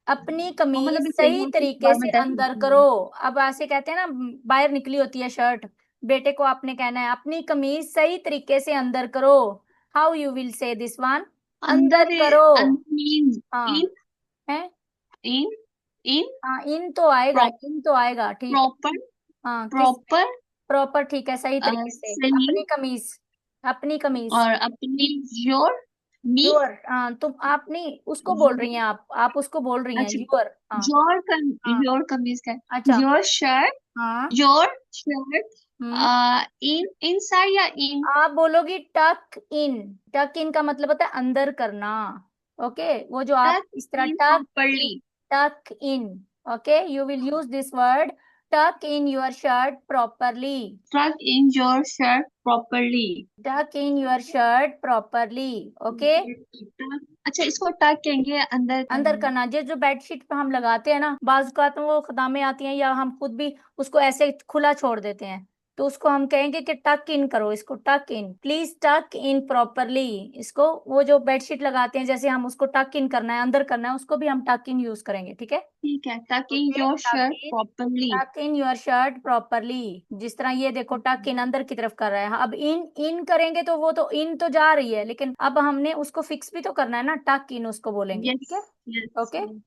अपनी कमीज मतलब इसे सही बोल के तरीके बार से में टच अंदर करती करो। हूँ। अब ऐसे कहते हैं ना, बाहर निकली होती है शर्ट, बेटे को आपने कहना है अपनी कमीज सही तरीके से अंदर करो। How you will say this one? अंदर अंदर करो। मीन्स हाँ इन, है। इन, इन, हाँ इन तो आएगा, इन तो आएगा, ठीक है। प्रॉपर, हाँ किस? प्रॉपर, प्रॉपर, ठीक है, सही तरीके से सिंगिंग, अपनी कमीज। अपनी कमीज। और अपनी, योर, मी, यूर, हाँ तुम, आप नहीं उसको बोल रही हैं, आप उसको बोल रही हैं अच्छा, यूर। हाँ। योर, हाँ। योर कमीज का, अच्छा। योर शर्ट, हाँ। Your shirt, hmm. In, inside या इन, आप बोलोगी टक इन। टक इन का मतलब होता है अंदर करना। ओके, वो जो आप टक इस तरह इन tuck, properly, tuck in. Okay, you will use this word, tuck in your shirt properly. Tuck in your shirt properly. Tuck in your shirt properly. Okay. अच्छा, इसको टक कहेंगे अंदर अंदर करना। करना, जो बेडशीट पे हम लगाते हैं ना, बाज का तो वो खदामें आती हैं, या हम खुद भी उसको ऐसे खुला छोड़ देते हैं, तो उसको हम कहेंगे कि टक इन करो, इसको टक इन, प्लीज टक इन प्रॉपरली। इसको, वो जो बेडशीट लगाते हैं, जैसे हम उसको टक इन करना है, अंदर करना है, उसको भी हम टक इन यूज करेंगे, ठीक है। ठीक है, टक in okay, your shirt properly. Tuck in your shirt properly. जिस तरह ये देखो, टक इन अंदर की तरफ कर रहा है, अब इन इन करेंगे तो वो तो इन तो जा रही है, लेकिन अब हमने उसको फिक्स भी तो करना है ना, टक इन उसको बोलेंगे, यस, ठीक है। Yes, okay. यस।